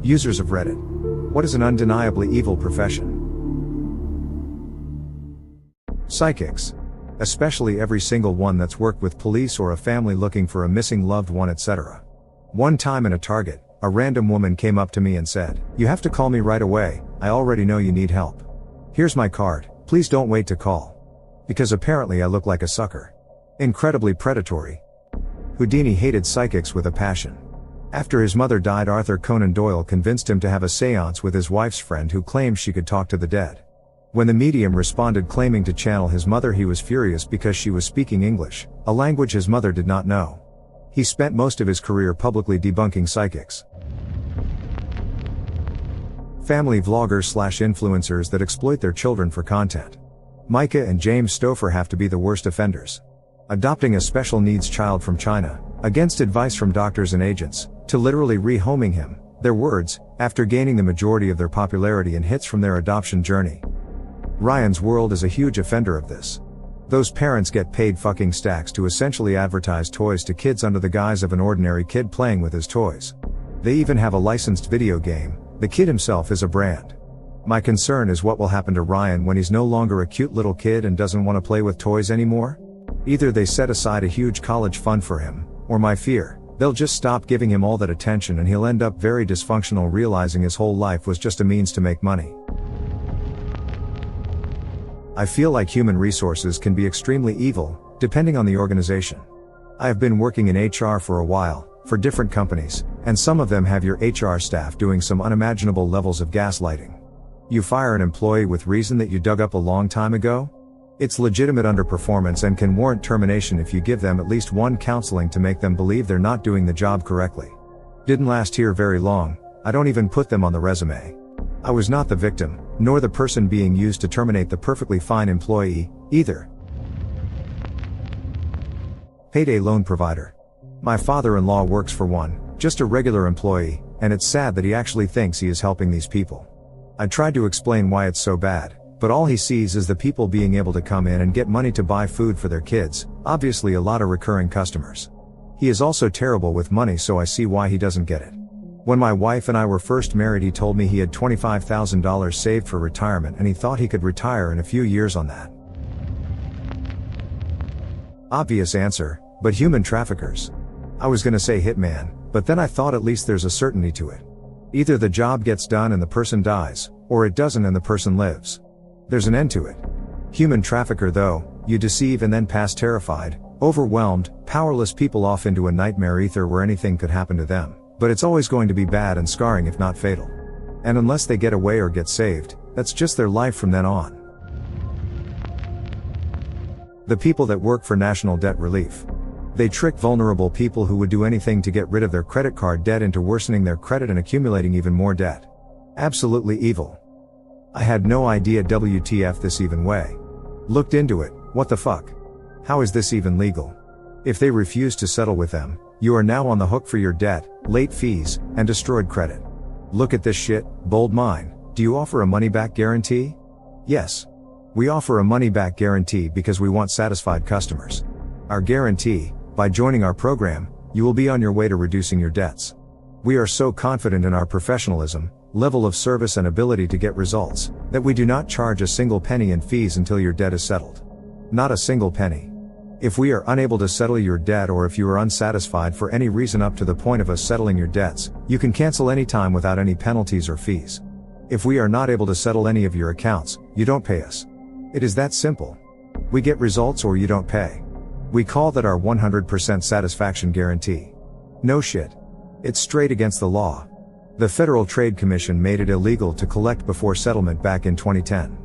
Users of Reddit. What is an undeniably evil profession? Psychics. Especially every single one that's worked with police or a family looking for a missing loved one, etc. One time in a Target, a random woman came up to me and said, "You have to call me right away, I already know you need help. Here's my card, please don't wait to call." Because apparently I look like a sucker. Incredibly predatory. Houdini hated psychics with a passion. After his mother died, Arthur Conan Doyle convinced him to have a séance with his wife's friend who claimed she could talk to the dead. When the medium responded claiming to channel his mother, he was furious because she was speaking English, a language his mother did not know. He spent most of his career publicly debunking psychics. Family vloggers/influencers that exploit their children for content. Micah and James Stouffer have to be the worst offenders. Adopting a special needs child from China, against advice from doctors and agents, to literally rehoming him, their words, after gaining the majority of their popularity and hits from their adoption journey. Ryan's World is a huge offender of this. Those parents get paid fucking stacks to essentially advertise toys to kids under the guise of an ordinary kid playing with his toys. They even have a licensed video game, the kid himself is a brand. My concern is what will happen to Ryan when he's no longer a cute little kid and doesn't want to play with toys anymore? Either they set aside a huge college fund for him, or my fear, they'll just stop giving him all that attention and he'll end up very dysfunctional, realizing his whole life was just a means to make money. I feel like human resources can be extremely evil, depending on the organization. I have been working in HR for a while, for different companies, and some of them have your HR staff doing some unimaginable levels of gaslighting. You fire an employee with reason that you dug up a long time ago? It's legitimate underperformance and can warrant termination if you give them at least one counseling to make them believe they're not doing the job correctly. Didn't last here very long, I don't even put them on the resume. I was not the victim, nor the person being used to terminate the perfectly fine employee, either. Payday loan provider. My father-in-law works for one, just a regular employee, and it's sad that he actually thinks he is helping these people. I tried to explain why it's so bad, but all he sees is the people being able to come in and get money to buy food for their kids, obviously a lot of recurring customers. He is also terrible with money, so I see why he doesn't get it. When my wife and I were first married, he told me he had $25,000 saved for retirement and he thought he could retire in a few years on that. Obvious answer, but human traffickers. I was gonna say hitman, but then I thought at least there's a certainty to it. Either the job gets done and the person dies, or it doesn't and the person lives. There's an end to it. Human trafficker though, you deceive and then pass terrified, overwhelmed, powerless people off into a nightmare ether where anything could happen to them, but it's always going to be bad and scarring if not fatal. And unless they get away or get saved, that's just their life from then on. The people that work for National Debt Relief. They trick vulnerable people who would do anything to get rid of their credit card debt into worsening their credit and accumulating even more debt. Absolutely evil. I had no idea WTF this even way. Looked into it, what the fuck? How is this even legal? If they refuse to settle with them, you are now on the hook for your debt, late fees, and destroyed credit. Look at this shit, bold mine. Do you offer a money-back guarantee? Yes. We offer a money-back guarantee because we want satisfied customers. Our guarantee, by joining our program, you will be on your way to reducing your debts. We are so confident in our professionalism, level of service and ability to get results, that we do not charge a single penny in fees until your debt is settled. Not a single penny. If we are unable to settle your debt or if you are unsatisfied for any reason up to the point of us settling your debts, you can cancel anytime without any penalties or fees. If we are not able to settle any of your accounts, you don't pay us. It is that simple. We get results or you don't pay. We call that our 100% satisfaction guarantee. No shit. It's straight against the law. The Federal Trade Commission made it illegal to collect before settlement back in 2010.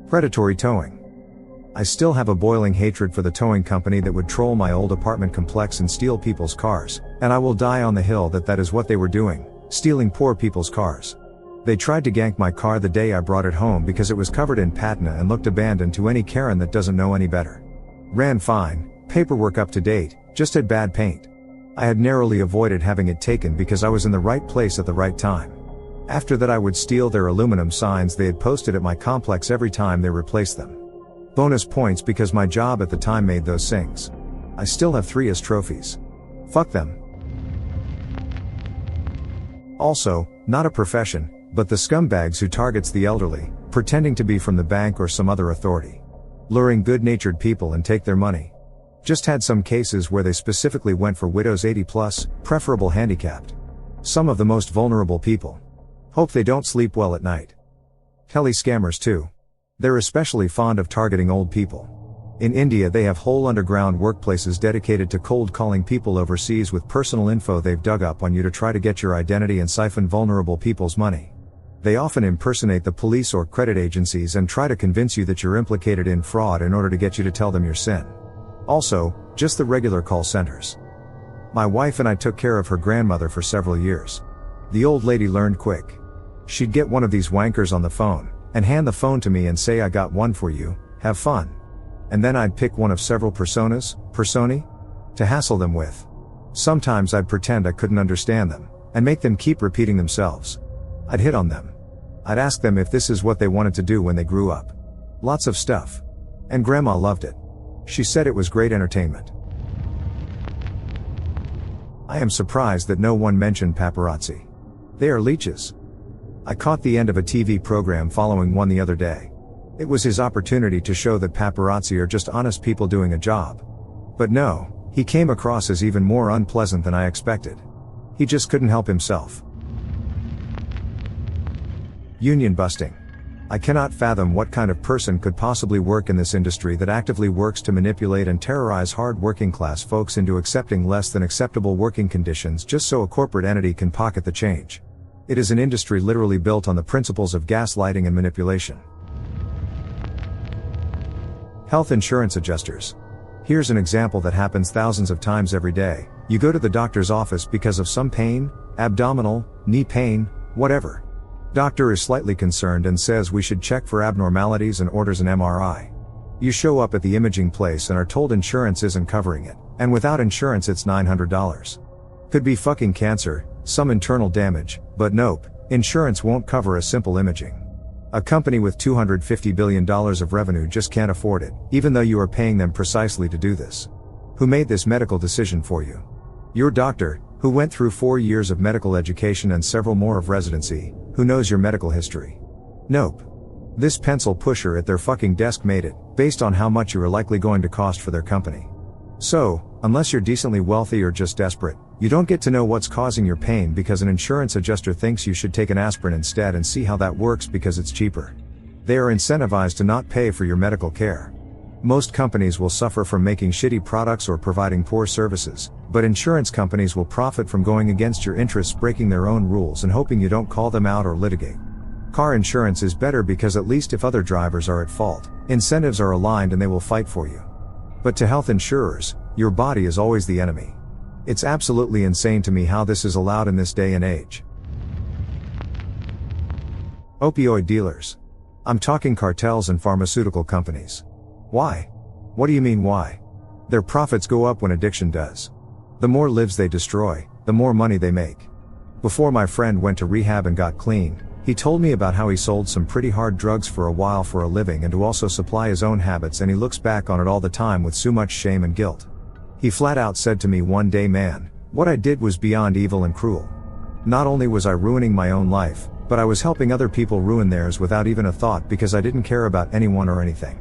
Predatory towing. I still have a boiling hatred for the towing company that would troll my old apartment complex and steal people's cars, and I will die on the hill that is what they were doing, stealing poor people's cars. They tried to gank my car the day I brought it home because it was covered in patina and looked abandoned to any Karen that doesn't know any better. Ran fine, paperwork up to date, just had bad paint. I had narrowly avoided having it taken because I was in the right place at the right time. After that I would steal their aluminum signs they had posted at my complex every time they replaced them. Bonus points because my job at the time made those things. I still have 3 as trophies. Fuck them. Also, not a profession, but the scumbags who targets the elderly, pretending to be from the bank or some other authority. Luring good-natured people and take their money. Just had some cases where they specifically went for widows 80 plus, preferable handicapped. Some of the most vulnerable people. Hope they don't sleep well at night. Tele scammers too. They're especially fond of targeting old people. In India they have whole underground workplaces dedicated to cold calling people overseas with personal info they've dug up on you to try to get your identity and siphon vulnerable people's money. They often impersonate the police or credit agencies and try to convince you that you're implicated in fraud in order to get you to tell them your sin. Also, just the regular call centers. My wife and I took care of her grandmother for several years. The old lady learned quick. She'd get one of these wankers on the phone, and hand the phone to me and say, "I got one for you, have fun." And then I'd pick one of several personae, to hassle them with. Sometimes I'd pretend I couldn't understand them, and make them keep repeating themselves. I'd hit on them. I'd ask them if this is what they wanted to do when they grew up. Lots of stuff. And Grandma loved it. She said it was great entertainment. I am surprised that no one mentioned paparazzi. They are leeches. I caught the end of a TV program following one the other day. It was his opportunity to show that paparazzi are just honest people doing a job. But no, he came across as even more unpleasant than I expected. He just couldn't help himself. Union busting. I cannot fathom what kind of person could possibly work in this industry that actively works to manipulate and terrorize hard working class folks into accepting less than acceptable working conditions just so a corporate entity can pocket the change. It is an industry literally built on the principles of gaslighting and manipulation. Health insurance adjusters. Here's an example that happens thousands of times every day. You go to the doctor's office because of some pain, abdominal, knee pain, whatever. Doctor is slightly concerned and says we should check for abnormalities and orders an MRI. You show up at the imaging place and are told insurance isn't covering it, and without insurance it's $900. Could be fucking cancer, some internal damage, but nope, insurance won't cover a simple imaging. A company with $250 billion of revenue just can't afford it, even though you are paying them precisely to do this. Who made this medical decision for you? Your doctor, who went through 4 years of medical education and several more of residency, who knows your medical history. Nope. This pencil pusher at their fucking desk made it, based on how much you are likely going to cost for their company. So, unless you're decently wealthy or just desperate, you don't get to know what's causing your pain because an insurance adjuster thinks you should take an aspirin instead and see how that works because it's cheaper. They are incentivized to not pay for your medical care. Most companies will suffer from making shitty products or providing poor services, but insurance companies will profit from going against your interests, breaking their own rules and hoping you don't call them out or litigate. Car insurance is better because at least if other drivers are at fault, incentives are aligned and they will fight for you. But to health insurers, your body is always the enemy. It's absolutely insane to me how this is allowed in this day and age. Opioid dealers. I'm talking cartels and pharmaceutical companies. Why? What do you mean why? Their profits go up when addiction does. The more lives they destroy, the more money they make. Before my friend went to rehab and got clean, he told me about how he sold some pretty hard drugs for a while for a living and to also supply his own habits, and he looks back on it all the time with so much shame and guilt. He flat out said to me one day, "Man, what I did was beyond evil and cruel. Not only was I ruining my own life, but I was helping other people ruin theirs without even a thought because I didn't care about anyone or anything.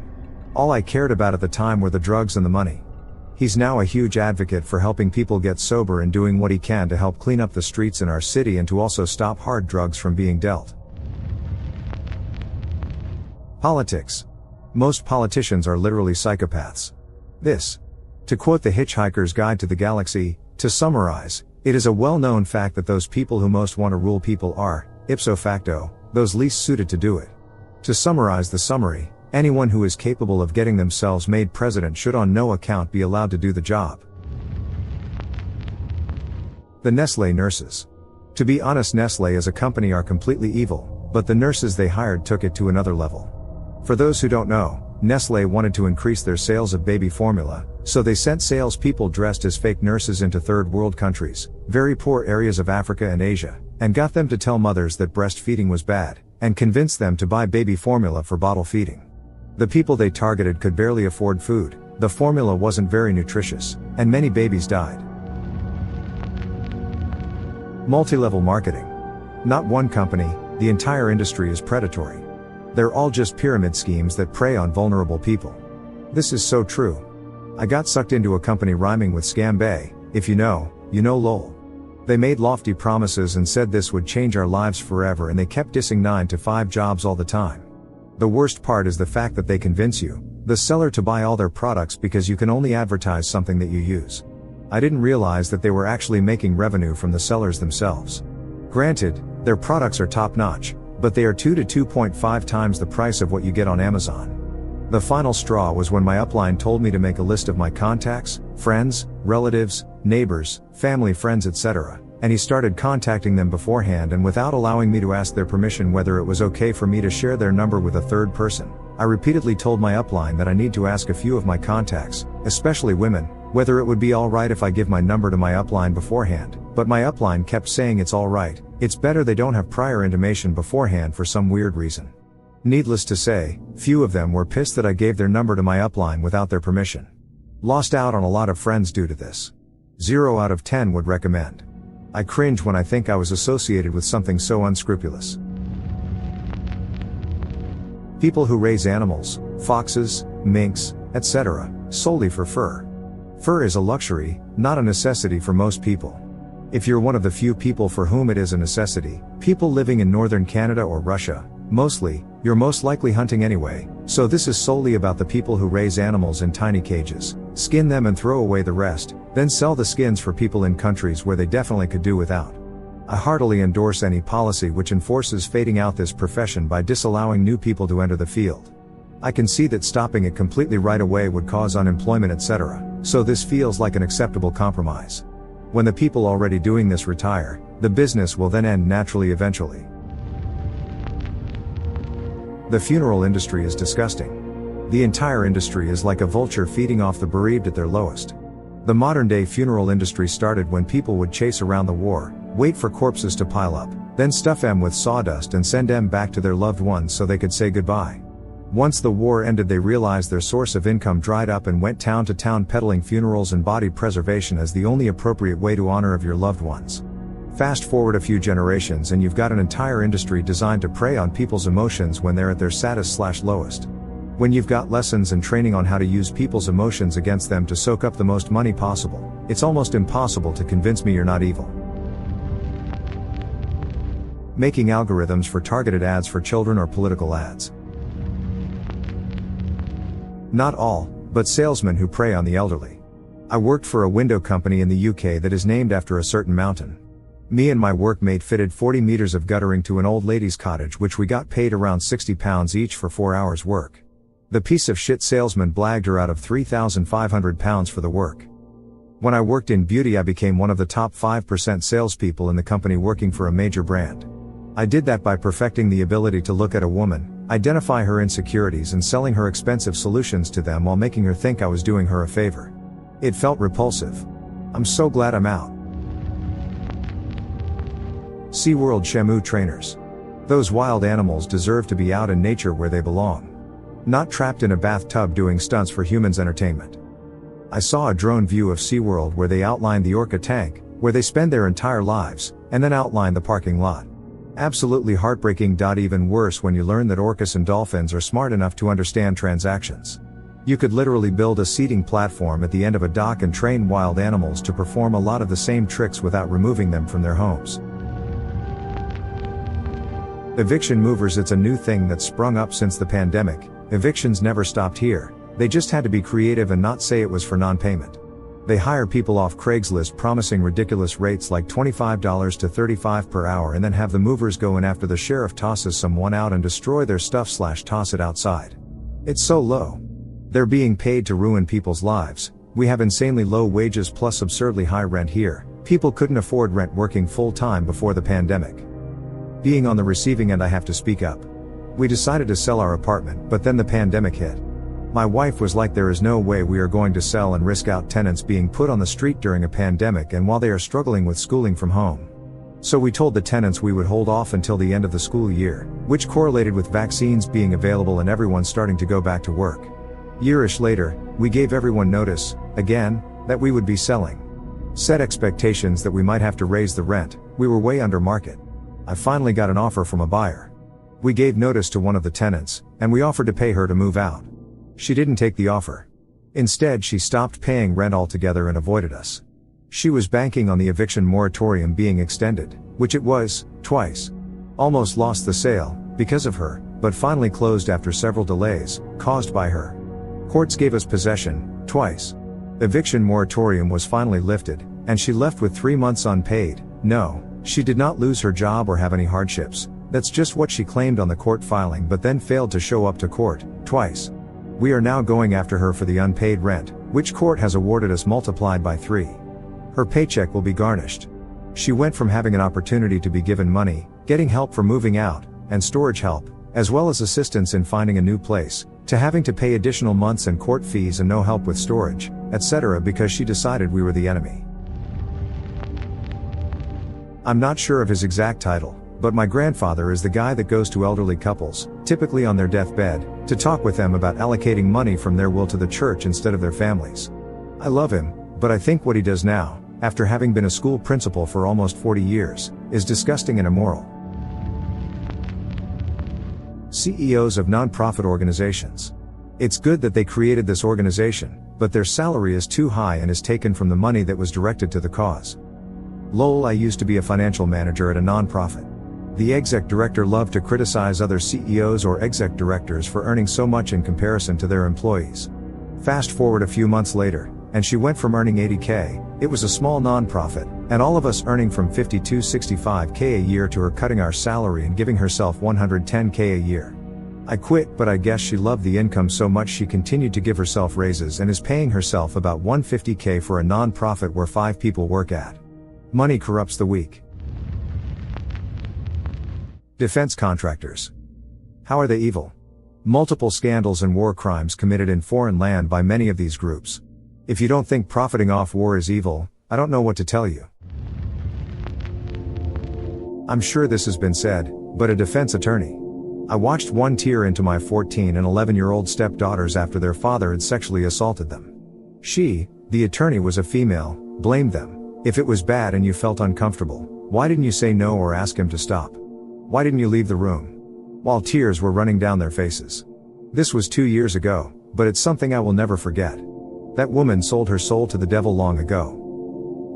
All I cared about at the time were the drugs and the money." He's now a huge advocate for helping people get sober and doing what he can to help clean up the streets in our city and to also stop hard drugs from being dealt. Politics. Most politicians are literally psychopaths. This. To quote The Hitchhiker's Guide to the Galaxy, to summarize, it is a well-known fact that those people who most want to rule people are, ipso facto, those least suited to do it. To summarize the summary, anyone who is capable of getting themselves made president should on no account be allowed to do the job. The Nestlé nurses. To be honest, Nestlé as a company are completely evil, but the nurses they hired took it to another level. For those who don't know, Nestlé wanted to increase their sales of baby formula, so they sent salespeople dressed as fake nurses into third world countries, very poor areas of Africa and Asia, and got them to tell mothers that breastfeeding was bad, and convinced them to buy baby formula for bottle feeding. The people they targeted could barely afford food, the formula wasn't very nutritious, and many babies died. Multi-level marketing. Not one company, the entire industry is predatory. They're all just pyramid schemes that prey on vulnerable people. This is so true. I got sucked into a company rhyming with scam bay, if you know, lol. They made lofty promises and said this would change our lives forever, and they kept dissing 9-to-5 jobs all the time. The worst part is the fact that they convince you, the seller, to buy all their products because you can only advertise something that you use. I didn't realize that they were actually making revenue from the sellers themselves. Granted, their products are top-notch, but they are 2 to 2.5 times the price of what you get on Amazon. The final straw was when my upline told me to make a list of my contacts, friends, relatives, neighbors, family, friends, etc., and he started contacting them beforehand and without allowing me to ask their permission whether it was okay for me to share their number with a third person. I repeatedly told my upline that I need to ask a few of my contacts, especially women, whether it would be alright if I give my number to my upline beforehand, but my upline kept saying it's alright, it's better they don't have prior intimation beforehand for some weird reason. Needless to say, few of them were pissed that I gave their number to my upline without their permission. Lost out on a lot of friends due to this. 0 out of 10 would recommend. I cringe when I think I was associated with something so unscrupulous. People who raise animals, foxes, minks, etc., solely for fur. Fur is a luxury, not a necessity for most people. If you're one of the few people for whom it is a necessity, people living in northern Canada or Russia, mostly, you're most likely hunting anyway, so this is solely about the people who raise animals in tiny cages, skin them and throw away the rest, then sell the skins for people in countries where they definitely could do without. I heartily endorse any policy which enforces fading out this profession by disallowing new people to enter the field. I can see that stopping it completely right away would cause unemployment, etc., so this feels like an acceptable compromise. When the people already doing this retire, the business will then end naturally eventually. The funeral industry is disgusting. The entire industry is like a vulture feeding off the bereaved at their lowest. The modern-day funeral industry started when people would chase around the war, wait for corpses to pile up, then stuff them with sawdust and send them back to their loved ones so they could say goodbye. Once the war ended, they realized their source of income dried up and went town to town peddling funerals and body preservation as the only appropriate way to honor of your loved ones. Fast forward a few generations and you've got an entire industry designed to prey on people's emotions when they're at their saddest/lowest. When you've got lessons and training on how to use people's emotions against them to soak up the most money possible, it's almost impossible to convince me you're not evil. Making algorithms for targeted ads for children or political ads. Not all, but salesmen who prey on the elderly. I worked for a window company in the UK that is named after a certain mountain. Me and my workmate fitted 40 meters of guttering to an old lady's cottage, which we got paid around £60 each for 4 hours work. The piece of shit salesman blagged her out of £3,500 for the work. When I worked in beauty, I became one of the top 5% salespeople in the company working for a major brand. I did that by perfecting the ability to look at a woman, identify her insecurities and selling her expensive solutions to them while making her think I was doing her a favor. It felt repulsive. I'm so glad I'm out. SeaWorld Shamu trainers. Those wild animals deserve to be out in nature where they belong. Not trapped in a bathtub doing stunts for humans' entertainment. I saw a drone view of SeaWorld where they outlined the orca tank, where they spend their entire lives, and then outlined the parking lot. Absolutely heartbreaking. Even worse when you learn that orcas and dolphins are smart enough to understand transactions. You could literally build a seating platform at the end of a dock and train wild animals to perform a lot of the same tricks without removing them from their homes. Eviction movers. It's a new thing that's sprung up since the pandemic. Evictions never stopped here, they just had to be creative and not say it was for non-payment. They hire people off Craigslist promising ridiculous rates like $25 to $35 per hour and then have the movers go in after the sheriff tosses someone out and destroy their stuff/toss it outside. It's so low. They're being paid to ruin people's lives. We have insanely low wages plus absurdly high rent here. People couldn't afford rent working full-time before the pandemic. Being on the receiving end, I have to speak up. We decided to sell our apartment, but then the pandemic hit. My wife was like, there is no way we are going to sell and risk out tenants being put on the street during a pandemic and while they are struggling with schooling from home. So we told the tenants we would hold off until the end of the school year, which correlated with vaccines being available and everyone starting to go back to work. Yearish later, we gave everyone notice, again, that we would be selling. Set expectations that we might have to raise the rent. We were way under market. I finally got an offer from a buyer. We gave notice to one of the tenants, and we offered to pay her to move out. She didn't take the offer. Instead, she stopped paying rent altogether and avoided us. She was banking on the eviction moratorium being extended, which it was, twice. Almost lost the sale, because of her, but finally closed after several delays, caused by her. Courts gave us possession, twice. Eviction moratorium was finally lifted, and she left with 3 months unpaid. No, she did not lose her job or have any hardships. That's just what she claimed on the court filing, but then failed to show up to court, twice. We are now going after her for the unpaid rent, which court has awarded us multiplied by 3. Her paycheck will be garnished. She went from having an opportunity to be given money, getting help for moving out, and storage help, as well as assistance in finding a new place, to having to pay additional months and court fees and no help with storage, etc. because she decided we were the enemy. I'm not sure of his exact title, but my grandfather is the guy that goes to elderly couples, typically on their deathbed, to talk with them about allocating money from their will to the church instead of their families. I love him, but I think what he does now, after having been a school principal for almost 40 years, is disgusting and immoral. CEOs of non-profit organizations. It's good that they created this organization, but their salary is too high and is taken from the money that was directed to the cause. Lol, I used to be a financial manager at a non-profit. The exec director loved to criticize other CEOs or exec directors for earning so much in comparison to their employees. Fast forward a few months later, and she went from earning $80K, it was a small non-profit, and all of us earning from $50 to $65K a year to her cutting our salary and giving herself $110K a year. I quit, but I guess she loved the income so much she continued to give herself raises and is paying herself about $150K for a non-profit where 5 people work at. Money corrupts the weak. Defense contractors. How are they evil? Multiple scandals and war crimes committed in foreign land by many of these groups. If you don't think profiting off war is evil, I don't know what to tell you. I'm sure this has been said, but a defense attorney. I watched one tear into my 14 and 11-year-old stepdaughters after their father had sexually assaulted them. She, the attorney, was a female, blamed them. If it was bad and you felt uncomfortable, why didn't you say no or ask him to stop? Why didn't you leave the room? While tears were running down their faces. This was 2 years ago, but it's something I will never forget. That woman sold her soul to the devil long ago.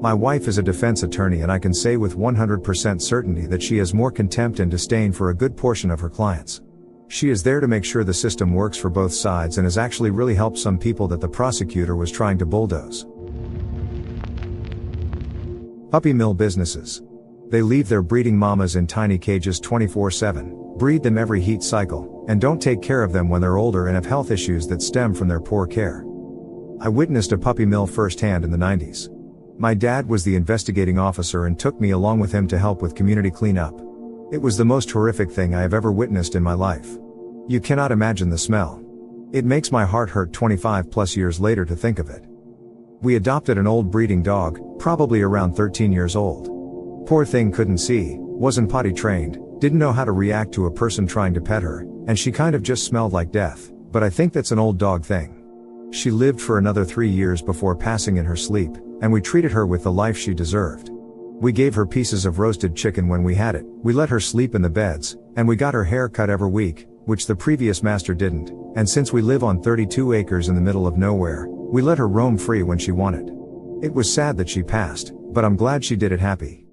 My wife is a defense attorney and I can say with 100% certainty that she has more contempt and disdain for a good portion of her clients. She is there to make sure the system works for both sides and has actually really helped some people that the prosecutor was trying to bulldoze. Puppy mill businesses. They leave their breeding mamas in tiny cages 24/7, breed them every heat cycle, and don't take care of them when they're older and have health issues that stem from their poor care. I witnessed a puppy mill firsthand in the 90s. My dad was the investigating officer and took me along with him to help with community cleanup. It was the most horrific thing I have ever witnessed in my life. You cannot imagine the smell. It makes my heart hurt 25 plus years later to think of it. We adopted an old breeding dog, probably around 13 years old. Poor thing couldn't see, wasn't potty trained, didn't know how to react to a person trying to pet her, and she kind of just smelled like death, but I think that's an old dog thing. She lived for another 3 years before passing in her sleep, and we treated her with the life she deserved. We gave her pieces of roasted chicken when we had it, we let her sleep in the beds, and we got her hair cut every week, which the previous master didn't, and since we live on 32 acres in the middle of nowhere, we let her roam free when she wanted. It was sad that she passed, but I'm glad she did it happy.